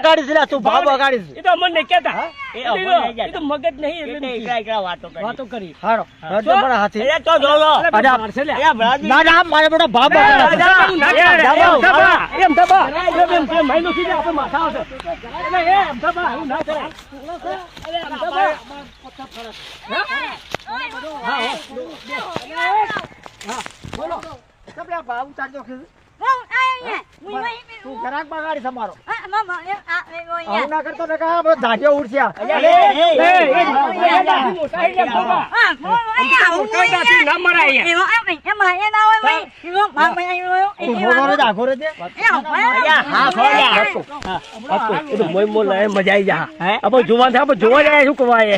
બગાડી છે તું ભાવ બગાડી છે એ તો મને નહીં કહેતા એ અમને નહીં એ તો મગજ નહીં એટલે એકલા વાતો કરી હારો રજો પણ હાથી એ તો જોલો ના ના મારે બેટા ભાવ બગાડે એમ દબા મહિનો સુધી આપણે માથા આવશે એટલે એમ દબા હું ના કરાય બોલો તમે ભાવ ચાલજો તું ગ્રાહક બગાડી છે મારો આવું ના કરતો ને કા બધો ધાજો ઉડ્યા મજા આવી જા આપણે જોવા થાય આપણે જોવા જાય શું કવાય